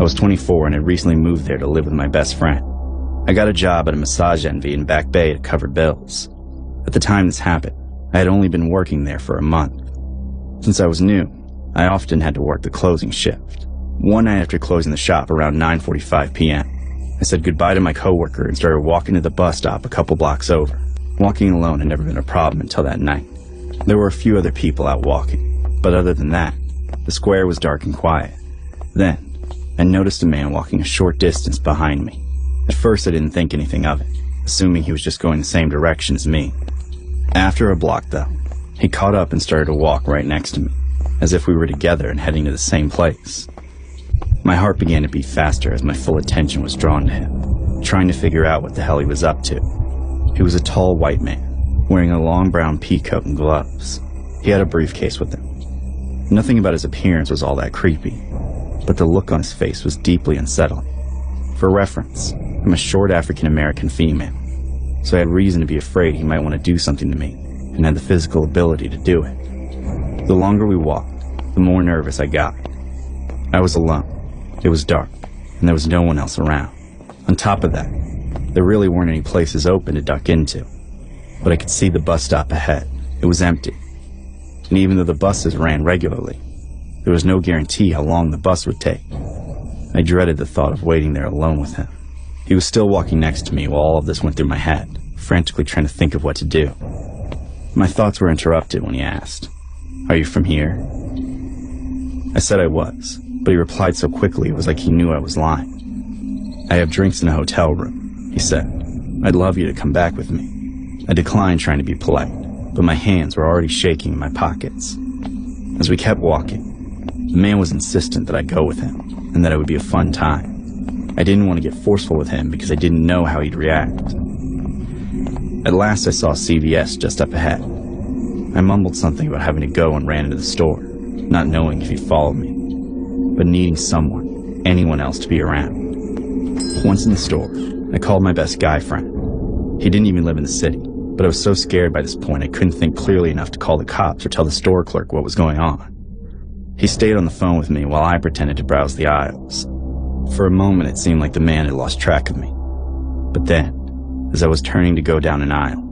was 24 and had recently moved there to live with my best friend. I got a job at a massage envy in Back Bay to cover bills. At the time this happened, I had only been working there for a month. Since I was new, I often had to work the closing shift. One night after closing the shop around 9:45 p.m., I said goodbye to my coworker and started walking to the bus stop a couple blocks over. Walking alone had never been a problem until that night. There were a few other people out walking, but other than that, the square was dark and quiet. Then, I noticed a man walking a short distance behind me. At first I didn't think anything of it, assuming he was just going the same direction as me. After a block though, he caught up and started to walk right next to me, as if we were together and heading to the same place. My heart began to beat faster as my full attention was drawn to him, trying to figure out what the hell he was up to. He was a tall white man, wearing a long brown pea coat and gloves. He had a briefcase with him. Nothing about his appearance was all that creepy, but the look on his face was deeply unsettling. For reference, I'm a short African-American female, so I had reason to be afraid he might want to do something to me, and had the physical ability to do it. The longer we walked, the more nervous I got. I was alone. It was dark, and there was no one else around. On top of that, there really weren't any places open to duck into. But I could see the bus stop ahead. It was empty. And even though the buses ran regularly, there was no guarantee how long the bus would take. I dreaded the thought of waiting there alone with him. He was still walking next to me while all of this went through my head, frantically trying to think of what to do. My thoughts were interrupted when he asked, "Are you from here?" I said I was, but he replied so quickly it was like he knew I was lying. "I have drinks in a hotel room," he said. "I'd love you to come back with me." I declined, trying to be polite, but my hands were already shaking in my pockets. As we kept walking, the man was insistent that I go with him, and that it would be a fun time. I didn't want to get forceful with him because I didn't know how he'd react. At last I saw CVS just up ahead. I mumbled something about having to go and ran into the store, not knowing if he'd followed me, but needing someone, anyone else to be around. Once in the store, I called my best guy friend. He didn't even live in the city, but I was so scared by this point I couldn't think clearly enough to call the cops or tell the store clerk what was going on. He stayed on the phone with me while I pretended to browse the aisles. For a moment it seemed like the man had lost track of me. But then, as I was turning to go down an aisle,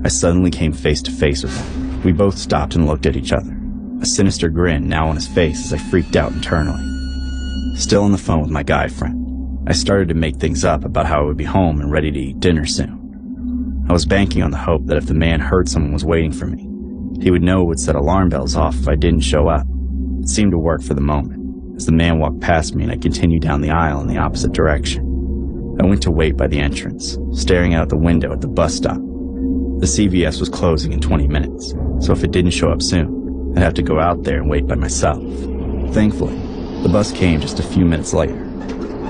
I suddenly came face to face with him. We both stopped and looked at each other, a sinister grin now on his face as I freaked out internally. Still on the phone with my guy friend, I started to make things up about how I would be home and ready to eat dinner soon. I was banking on the hope that if the man heard someone was waiting for me, he would know it would set alarm bells off if I didn't show up. It seemed to work for the moment, as the man walked past me and I continued down the aisle in the opposite direction. I went to wait by the entrance, staring out the window at the bus stop. The CVS was closing in 20 minutes, so if it didn't show up soon, I'd have to go out there and wait by myself. Thankfully, the bus came just a few minutes later.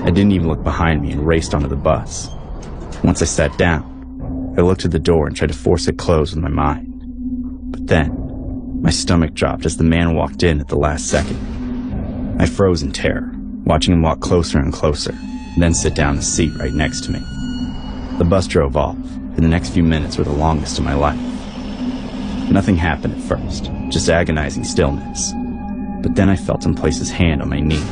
I didn't even look behind me and raced onto the bus. Once I sat down, I looked at the door and tried to force it closed with my mind. But then, my stomach dropped as the man walked in at the last second. I froze in terror, watching him walk closer and closer, then sit down in the seat right next to me. The bus drove off, and the next few minutes were the longest of my life. Nothing happened at first, just agonizing stillness. But then I felt him place his hand on my knee.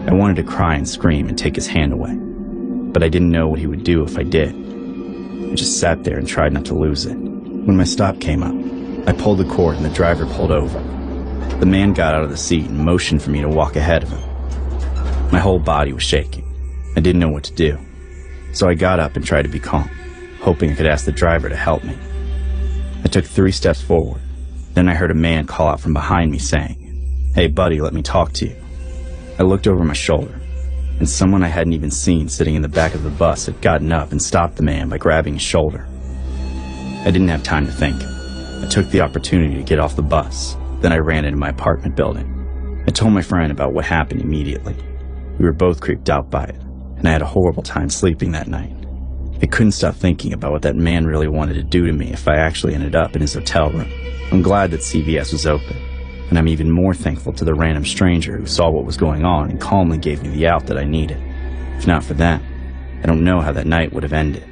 I wanted to cry and scream and take his hand away, but I didn't know what he would do if I did. I just sat there and tried not to lose it. When my stop came up, I pulled the cord and the driver pulled over. The man got out of the seat and motioned for me to walk ahead of him. My whole body was shaking. I didn't know what to do, so I got up and tried to be calm, hoping I could ask the driver to help me. I took 3 steps forward. Then I heard a man call out from behind me saying, "Hey buddy, let me talk to you." I looked over my shoulder, and someone I hadn't even seen sitting in the back of the bus had gotten up and stopped the man by grabbing his shoulder. I didn't have time to think. I took the opportunity to get off the bus. Then I ran into my apartment building. I told my friend about what happened immediately. We were both creeped out by it, and I had a horrible time sleeping that night. I couldn't stop thinking about what that man really wanted to do to me if I actually ended up in his hotel room. I'm glad that CVS was open, and I'm even more thankful to the random stranger who saw what was going on and calmly gave me the out that I needed. If not for them, I don't know how that night would have ended.